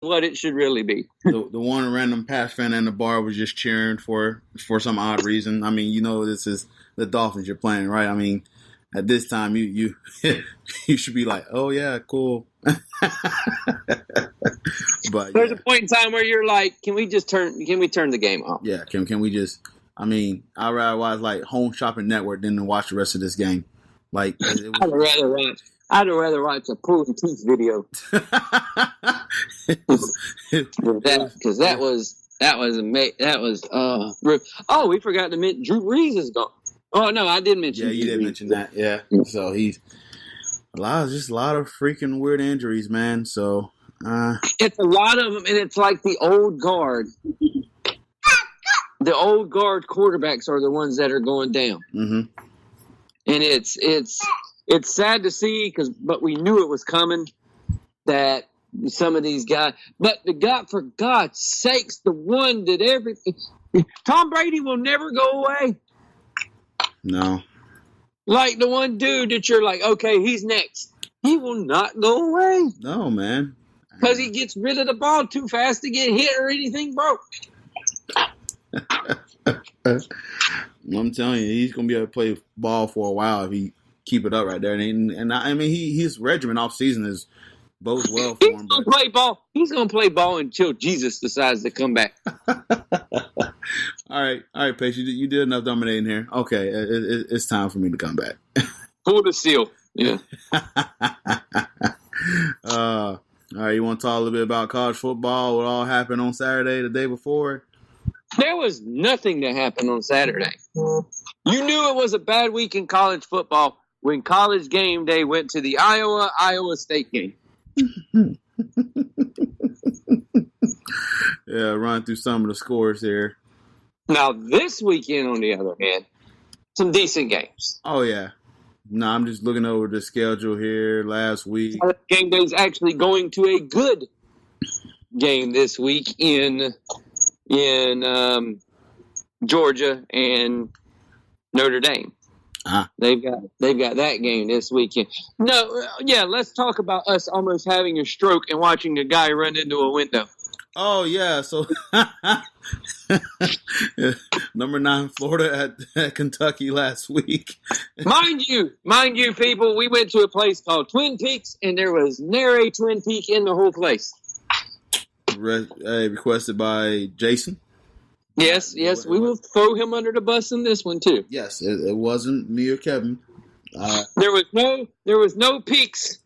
what it should really be. The one random Pats fan in the bar was just cheering for some odd reason. I mean, this is the Dolphins you're playing, right? I mean, at this time, you you should be like, oh yeah, cool. But there's a point in time where you're like, can we turn the game off? Yeah, can we just? I mean, I'd rather watch like Home Shopping Network than to watch the rest of this game. Like, I'd rather watch a pulling teeth video. Because that was oh, we forgot to mention Drew Brees is gone. Oh no, I did mention. Yeah, you did mention that. Yeah, so he's a lot of freaking weird injuries, man. So it's a lot of them, and it's like the old guard. The old guard quarterbacks are the ones that are going down, and it's sad to see but we knew it was coming. That some of these guys, but for God's sakes, the one that everything. Tom Brady will never go away. No. Like the one dude that you're like, okay, he's next. He will not go away. No, man. Because he gets rid of the ball too fast to get hit or anything broke. I'm telling you, he's going to be able to play ball for a while if he keep it up right there. And I mean, his regimen off season is both well for him. He's going to play ball. He's going to play ball until Jesus decides to come back. All right, Paige, you did enough dominating here. Okay, it's time for me to come back. Pull the seal. Yeah. All right, you want to talk a little bit about college football? What all happened on Saturday, the day before? There was nothing that happened on Saturday. You knew it was a bad week in college football when College Game Day went to the Iowa State game. Yeah, run through some of the scores here. Now, this weekend, on the other hand, some decent games. Oh, yeah. No, I'm just looking over the schedule here last week. Game Day is actually going to a good game this week in Georgia and Notre Dame. They've got that game this weekend. No, yeah, let's talk about us almost having a stroke and watching a guy run into a window. Oh, yeah. So, number 9, Florida at Kentucky last week. Mind you, people, we went to a place called Twin Peaks, and there was nary Twin Peak in the whole place. Requested by Jason. Yes, we will throw him under the bus in this one, too. Yes, it wasn't me or Kevin. There was no peaks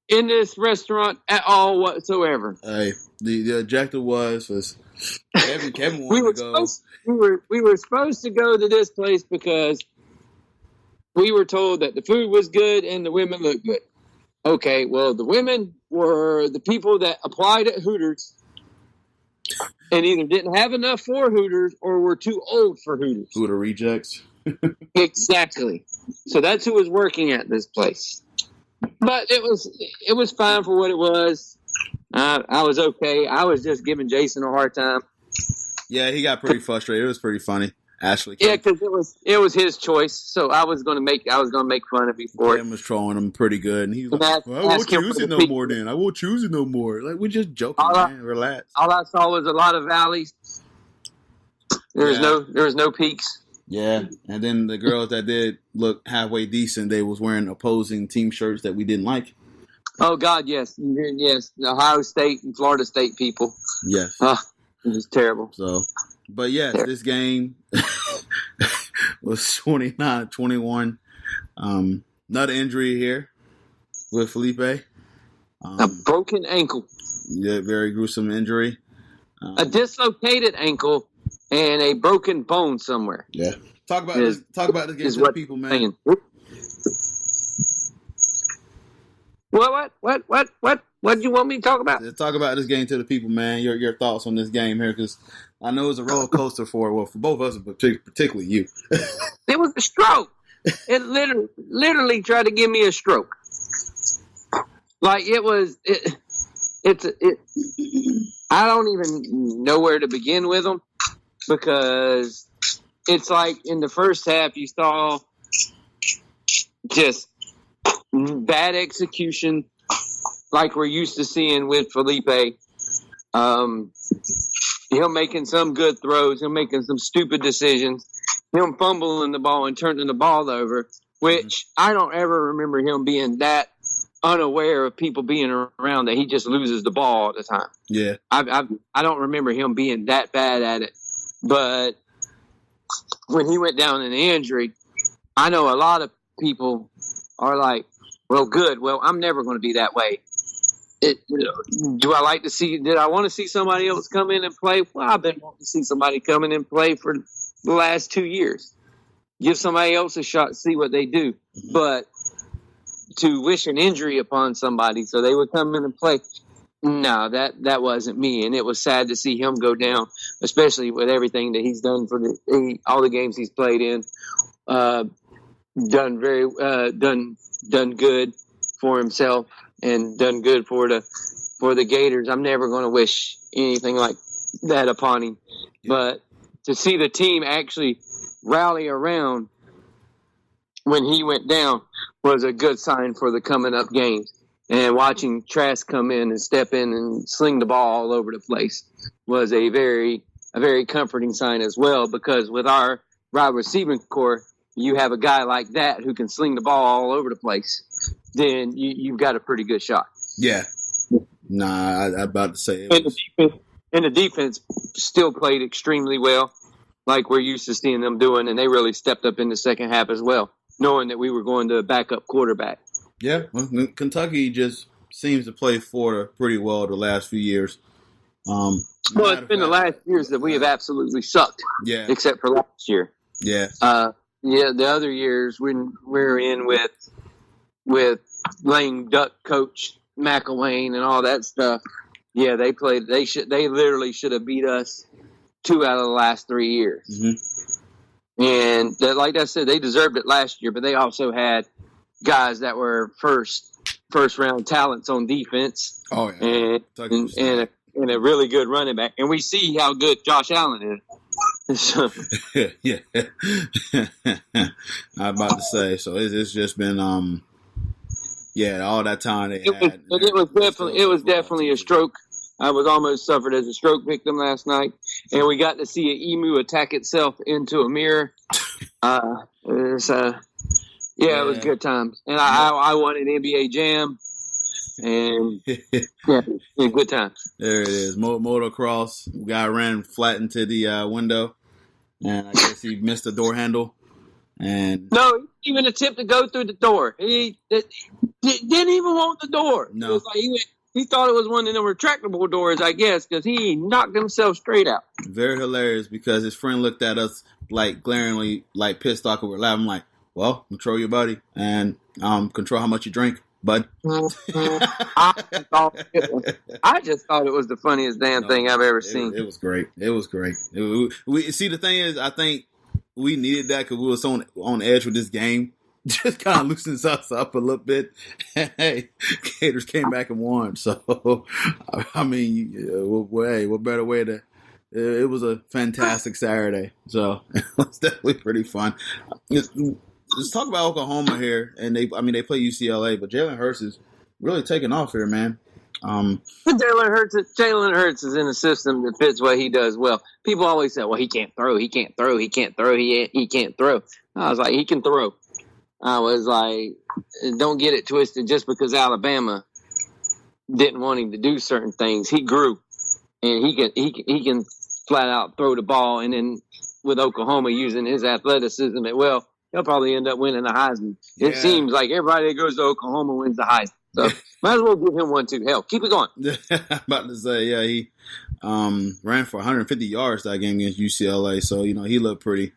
in this restaurant at all whatsoever. The objective was Kevin wanted to go. We were supposed to go to this place because we were told that the food was good and the women looked good. Okay, well, the women were the people that applied at Hooters and either didn't have enough for Hooters or were too old for Hooters. Hooter rejects. Exactly. So that's who was working at this place. But it was fine for what it was. I was okay. I was just giving Jason a hard time. Yeah, he got pretty frustrated. It was pretty funny, Ashley. Yeah, because it was his choice. So I was going to make fun of him for it. Kevin was trolling him pretty good, and he was like, well, "I won't choose it no more. Then I won't choose it no more." Like, we're just joking, man. Relax. All I saw was a lot of valleys. There was no peaks. Yeah, and then the girls that did look halfway decent, they was wearing opposing team shirts that we didn't like. Oh, God, yes. The Ohio State and Florida State people. Yes. It was terrible. So, but yes, this game was 29-21. Another injury here with Felipe. A broken ankle. Yeah, very gruesome injury. A dislocated ankle and a broken bone somewhere. Yeah. Talk about this game to the people, man. What do you want me to talk about? Talk about this game to the people, man. Your thoughts on this game here, because I know it's a roller coaster for both of us, but particularly you. It was a stroke. It literally tried to give me a stroke. Like it was. I don't even know where to begin with them, because it's like in the first half you saw just bad execution. like we're used to seeing with Felipe. He'll making some good throws. He'll making some stupid decisions. Him fumbling the ball and turning the ball over, which I don't ever remember him being that unaware of people being around that he just loses the ball all the time. Yeah. I don't remember him being that bad at it. But when he went down in the injury, I know a lot of people are like, well, good. Well, I'm never going to be that way. Did I want to see somebody else come in and play? Well, I've been wanting to see somebody come in and play for the last 2 years. Give somebody else a shot, see what they do. But to wish an injury upon somebody so they would come in and play, no, that wasn't me. And it was sad to see him go down, especially with everything that he's done for all the games he's played in. Done good for himself and done good for the Gators. I'm never going to wish anything like that upon him. But to see the team actually rally around when he went down was a good sign for the coming up games. And watching Trask come in and step in and sling the ball all over the place was a very comforting sign as well, because with our wide receiving core, you have a guy like that who can sling the ball all over the place, then you've got a pretty good shot. Yeah. Nah, I'm about to say the defense still played extremely well, like we're used to seeing them doing, and they really stepped up in the second half as well, knowing that we were going to a backup quarterback. Yeah, well, Kentucky just seems to play Florida pretty well the last few years. Well, it's been the last years that we have absolutely sucked. Yeah, except for last year. Yeah. The other years when we're in with lame duck coach McElwain and all that stuff. Yeah, they played. They literally should have beat us 2 out of the last 3 years. Mm-hmm. And like I said, they deserved it last year, but they also had guys that were first round talents on defense. Oh yeah, and a really good running back. And we see how good Josh Allen is. So. Yeah, I'm about to say. So it's just been all that time they had. It was definitely a stroke. I was almost suffered as a stroke victim last night, and we got to see an emu attack itself into a mirror. It was good times, and I won an NBA Jam, and good times. There it is, motocross. Guy ran flat into the window, and I guess he missed the door handle. And no, he didn't even attempt to go through the door. He didn't even want the door. No, it was like he thought it was one of them retractable doors, I guess, because he knocked himself straight out. Very hilarious, because his friend looked at us like glaringly, like pissed off. We're laughing. I'm like, well, control your body and control how much you drink, bud. I just thought it was the funniest damn thing I've ever seen. It was great. It was great. We see, the thing is, I think we needed that because we was on edge with this game. Just kind of loosens us up a little bit. Hey, Gators came back and won. So, I mean, what better way to? It was a fantastic Saturday. So it was definitely pretty fun. Let's talk about Oklahoma here, and they play UCLA, but Jalen Hurts is really taking off here, man. Jalen Hurts is in a system that fits what he does well. People always say, "Well, he can't throw. He can't throw. He can't throw. He can't throw." I was like, he can throw. I was like, don't get it twisted. Just because Alabama didn't want him to do certain things, he grew, and he can flat out throw the ball. And then with Oklahoma using his athleticism as well, he'll probably end up winning the Heisman. Yeah. It seems like everybody that goes to Oklahoma wins the Heisman. So might as well give him one too. Hell, keep it going. I'm about to say, yeah, he ran for 150 yards that game against UCLA. So, he looked pretty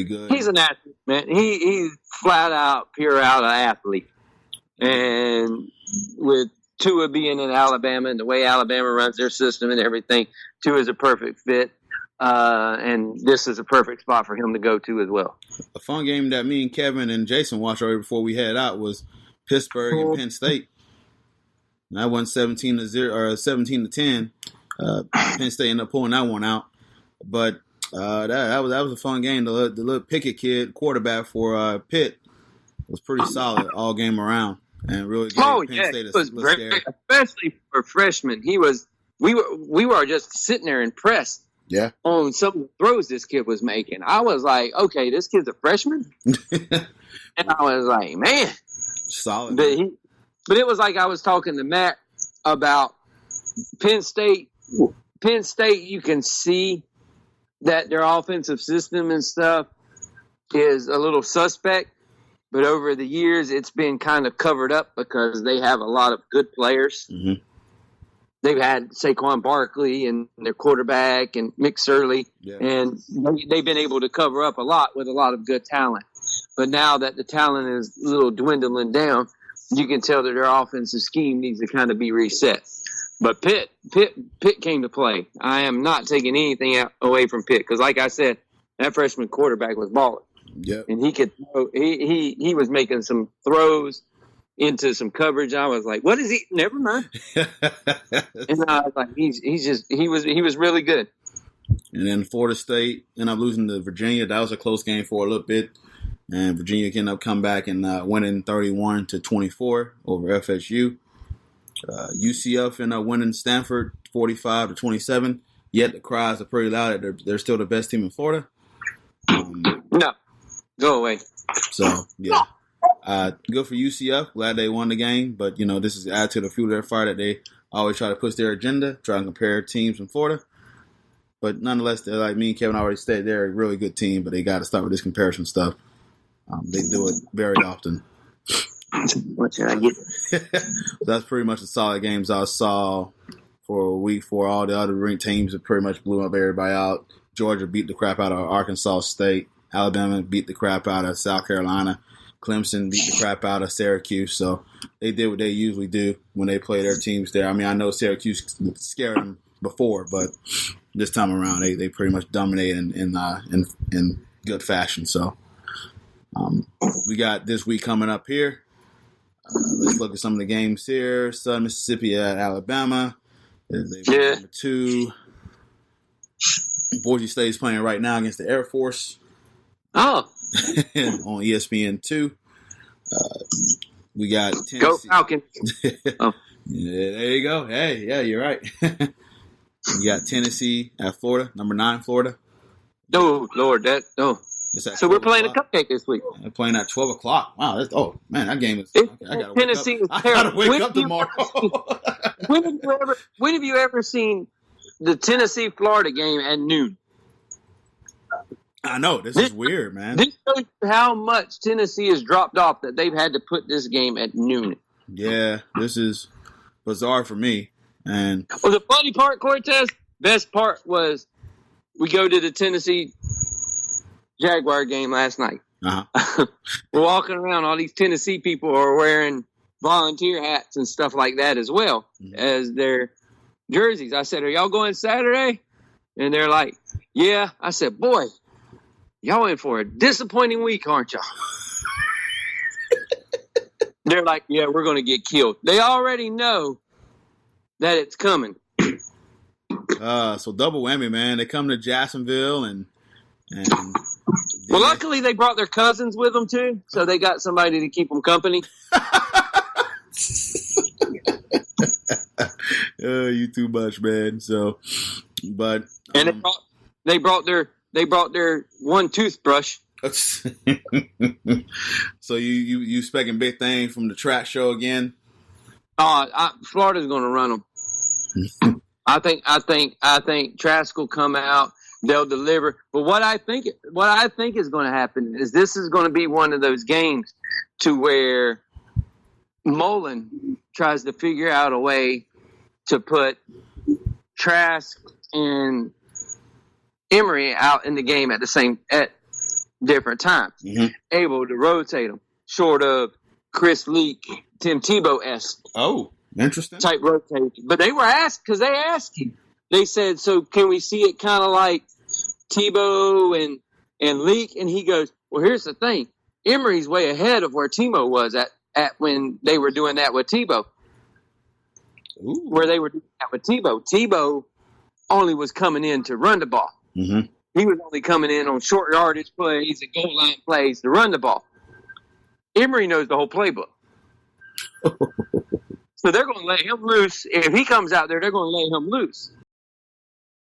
good. He's an athlete, man. He's flat out, pure out athlete. And with Tua being in Alabama and the way Alabama runs their system and everything, Tua is a perfect fit. And this is a perfect spot for him to go to as well. A fun game that me and Kevin and Jason watched right before we head out was Pittsburgh and Penn State. And I won 17-0 or 17-10. Penn State ended up pulling that one out, but that was a fun game. The little Pickett kid, quarterback for Pitt, was pretty solid all game around. and really gave Penn State it was great, especially for freshmen. We were just sitting there impressed. Yeah. On some of the throws this kid was making. I was like, okay, this kid's a freshman? And I was like, man. Solid. But it was like I was talking to Matt about Penn State. Penn State, you can see that their offensive system and stuff is a little suspect. But over the years, it's been kind of covered up because they have a lot of good players. Mm-hmm. They've had Saquon Barkley and their quarterback and Mick Surley, and they've been able to cover up a lot with a lot of good talent. But now that the talent is a little dwindling down, you can tell that their offensive scheme needs to kind of be reset. But Pitt came to play. I am not taking anything away from Pitt because, like I said, that freshman quarterback was balling. Yep. And he could throw. He was making some throws into some coverage. I was like, what is he? Never mind. And I was like, he was really good. And then Florida State ended up losing to Virginia. That was a close game for a little bit. And Virginia ended up coming back and winning 31-24 over FSU. UCF ended up winning Stanford 45-27. Yet the cries are pretty loud that they're still the best team in Florida. No. Go away. So, yeah. Good for UCF. Glad they won the game. But, this is add to the fuel of their fire that they always try to push their agenda, try to compare teams in Florida. But nonetheless, they're like me and Kevin already said, they're a really good team, but they got to start with this comparison stuff. They do it very often. What should I get? That's pretty much the solid games I saw for week 4. All the other ranked teams have pretty much blew up everybody out. Georgia beat the crap out of Arkansas State. Alabama beat the crap out of South Carolina. Clemson beat the crap out of Syracuse. So they did what they usually do when they play their teams there. I mean, I know Syracuse scared them before, but this time around they pretty much dominated in good fashion. So we got this week coming up here. Let's look at some of the games here. Southern Mississippi at Alabama. Number 2. Boise State is playing right now against the Air Force. Oh. On ESPN2. We got Tennessee. Go Falcons. Oh. Yeah, there you go. Hey, yeah, you're right. We got Tennessee at Florida, number 9 Florida. Oh, Lord, So we're playing a cupcake this week. We're playing at 12 o'clock. Wow, that game is. Tennessee is terrible. I gotta wake up tomorrow. When have you ever seen the Tennessee-Florida game at noon? I know. This is weird, man. This shows how much Tennessee has dropped off that they've had to put this game at noon. Yeah, this is bizarre for me. And well, the funny part, Cortez, best part was we go to the Tennessee Jaguar game last night. Uh-huh. We're walking around. All these Tennessee people are wearing volunteer hats and stuff like that as well as their jerseys. I said, are y'all going Saturday? And they're like, yeah. I said, boy, y'all in for a disappointing week, aren't y'all? They're like, yeah, we're going to get killed. They already know that it's coming. So double whammy, man. They come to Jacksonville and well, luckily they brought their cousins with them too, so they got somebody to keep them company. You too much, man. So, but and they brought their one toothbrush. So you expecting big things from the track show again? Florida's going to run them. I think Trask will come out. They'll deliver. But what I think is going to happen is this is going to be one of those games to where Mullen tries to figure out a way to put Trask and Emory out in the game at different times, able to rotate them, short of Chris Leak, Tim Tebow-esque. Oh, interesting. Type rotation. But they were asked because they asked him. They said, so can we see it kind of like Tebow and Leak? And he goes, well, here's the thing. Emory's way ahead of where Tebow was at when they were doing that with Tebow. Ooh. Where they were doing that with Tebow. Tebow only was coming in to run the ball. Mm-hmm. He was only coming in on short yardage plays and goal line plays to run the ball. Emory knows the whole playbook. So they're going to let him loose. If he comes out there, they're going to let him loose.